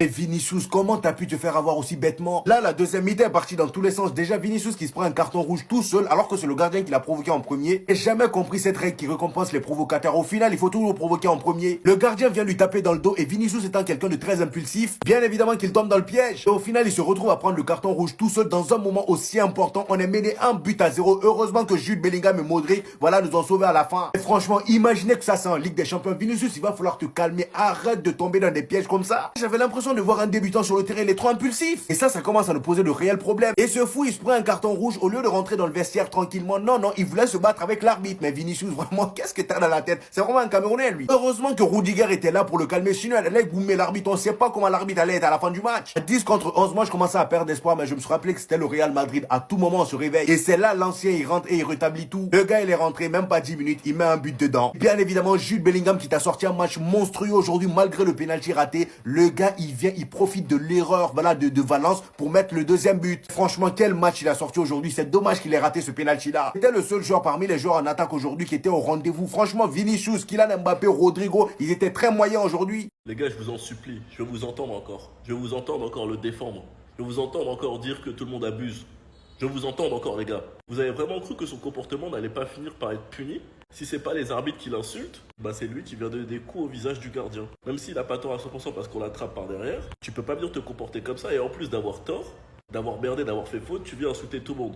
Et Vinicius, comment t'as pu te faire avoir aussi bêtement? Là, la deuxième mi-temps est partie dans tous les sens. Déjà, Vinicius qui se prend un carton rouge tout seul, alors que c'est le gardien qui l'a provoqué en premier. J'ai jamais compris cette règle qui récompense les provocateurs. Au final, il faut toujours provoquer en premier. Le gardien vient lui taper dans le dos et Vinicius étant quelqu'un de très impulsif, bien évidemment qu'il tombe dans le piège. Et au final, il se retrouve à prendre le carton rouge tout seul dans un moment aussi important. On est mené 1-0. Heureusement que Jude Bellingham et Modric, voilà, nous ont sauvés à la fin. Et franchement, imaginez que ça c'est en Ligue des Champions. Vinicius, il va falloir te calmer. Arrête de tomber dans des pièges comme ça. J'avais l'impression de voir un débutant sur le terrain, il est trop impulsif. Et ça commence à nous poser de réels problèmes. Et ce fou, il se prend un carton rouge au lieu de rentrer dans le vestiaire tranquillement. Non, il voulait se battre avec l'arbitre. Mais Vinicius, vraiment, qu'est-ce que t'as dans la tête? C'est vraiment un Camerounais, lui. Heureusement que Rudiger était là pour le calmer. Sinon, elle allait goumer l'arbitre. On sait pas comment l'arbitre allait être à la fin du match. 10 contre 11, moi, je commençais à perdre espoir, mais je me suis rappelé que c'était le Real Madrid. À tout moment, on se réveille. Et c'est là, l'ancien, il rentre et il rétablit tout. Le gars, il est rentré, même pas 10 minutes, il met un but dedans. Bien évidemment, Jude Bellingham qui t'a sorti un match monstrueux aujourd'hui, malgré le pénalty raté. Le gars, il vient, il profite de l'erreur, voilà, de Valence pour mettre le deuxième but. Franchement, quel match il a sorti aujourd'hui. C'est dommage qu'il ait raté ce pénalty-là. C'était le seul joueur parmi les joueurs en attaque aujourd'hui qui était au rendez-vous. Franchement, Vinicius, Kylian Mbappé, Rodrigo, ils étaient très moyens aujourd'hui. Les gars, je vous en supplie, je veux vous entendre encore. Je veux vous entendre encore le défendre. Je veux vous entendre encore dire que tout le monde abuse. Je veux vous entendre encore, les gars. Vous avez vraiment cru que son comportement n'allait pas finir par être puni? Si c'est pas les arbitres qui l'insultent, bah c'est lui qui vient donner des coups au visage du gardien. Même s'il a pas tort à 100% parce qu'on l'attrape par derrière, tu peux pas venir te comporter comme ça et en plus d'avoir tort, d'avoir merdé, d'avoir fait faute, tu viens insulter tout le monde.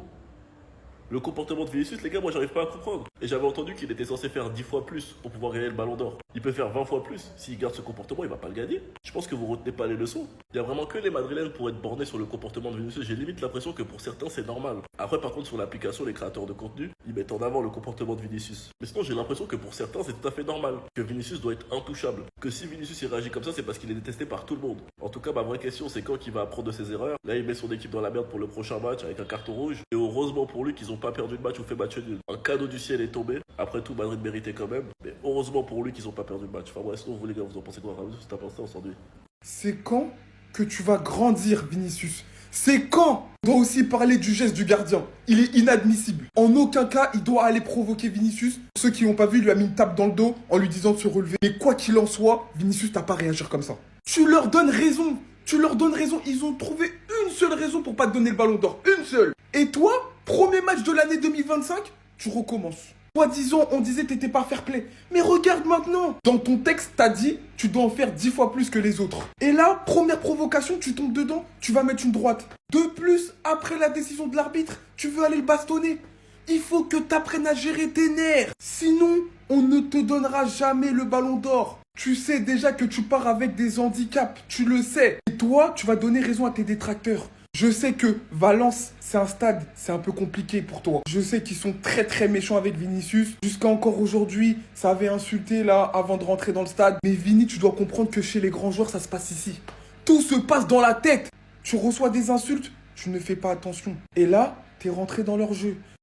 Le comportement de Vinicius, les gars, moi j'arrive pas à comprendre. Et j'avais entendu qu'il était censé faire 10 fois plus pour pouvoir gagner le ballon d'or. Il peut faire 20 fois plus. S'il garde ce comportement, il va pas le gagner. Je pense que vous retenez pas les leçons. Il y a vraiment que les Madrilènes pour être bornés sur le comportement de Vinicius. J'ai limite l'impression que pour certains c'est normal. Après, par contre, sur l'application, les créateurs de contenu, ils mettent en avant le comportement de Vinicius. Mais sinon, j'ai l'impression que pour certains c'est tout à fait normal. Que Vinicius doit être intouchable. Que si Vinicius il réagit comme ça, c'est parce qu'il est détesté par tout le monde. En tout cas, ma vraie question, c'est quand il va apprendre de ses erreurs. Là, il met son équipe dans la merde pour le prochain match avec un carton rouge. Et heureusement pour lui qu'ils ont pas perdu le match ou fait match nul. Un cadeau du ciel est tombé. Après tout, Madrid méritait quand même. Mais heureusement pour lui qu'ils ont pas perdu le match. Enfin bref, sinon vous les gars, vous en pensez quoi? Si t'as pensé, on s'ennuie. C'est quand que tu vas grandir, Vinicius? C'est quand? On doit aussi parler du geste du gardien. Il est inadmissible. En aucun cas, il doit aller provoquer Vinicius. Ceux qui n'ont pas vu, il lui a mis une tape dans le dos en lui disant de se relever. Mais quoi qu'il en soit, Vinicius t'as pas à réagir comme ça. Tu leur donnes raison. Tu leur donnes raison. Ils ont trouvé une seule raison pour pas te donner le ballon d'or. Une seule. Et toi, premier match de l'année 2025, tu recommences. Soi-disant, on disait que t'étais pas fair play. Mais regarde maintenant. Dans ton texte, t'as dit, tu dois en faire 10 fois plus que les autres. Et là, première provocation, tu tombes dedans, tu vas mettre une droite. De plus, après la décision de l'arbitre, tu veux aller le bastonner. Il faut que t'apprennes à gérer tes nerfs. Sinon, on ne te donnera jamais le ballon d'or. Tu sais déjà que tu pars avec des handicaps, tu le sais. Et toi, tu vas donner raison à tes détracteurs. Je sais que Valence, c'est un stade, c'est un peu compliqué pour toi. Je sais qu'ils sont très méchants avec Vinicius. Jusqu'à encore aujourd'hui, ça avait insulté là avant de rentrer dans le stade. Mais Vini, tu dois comprendre que chez les grands joueurs, ça se passe ici. Tout se passe dans la tête. Tu reçois des insultes, tu ne fais pas attention. Et là, t'es rentré dans leur jeu.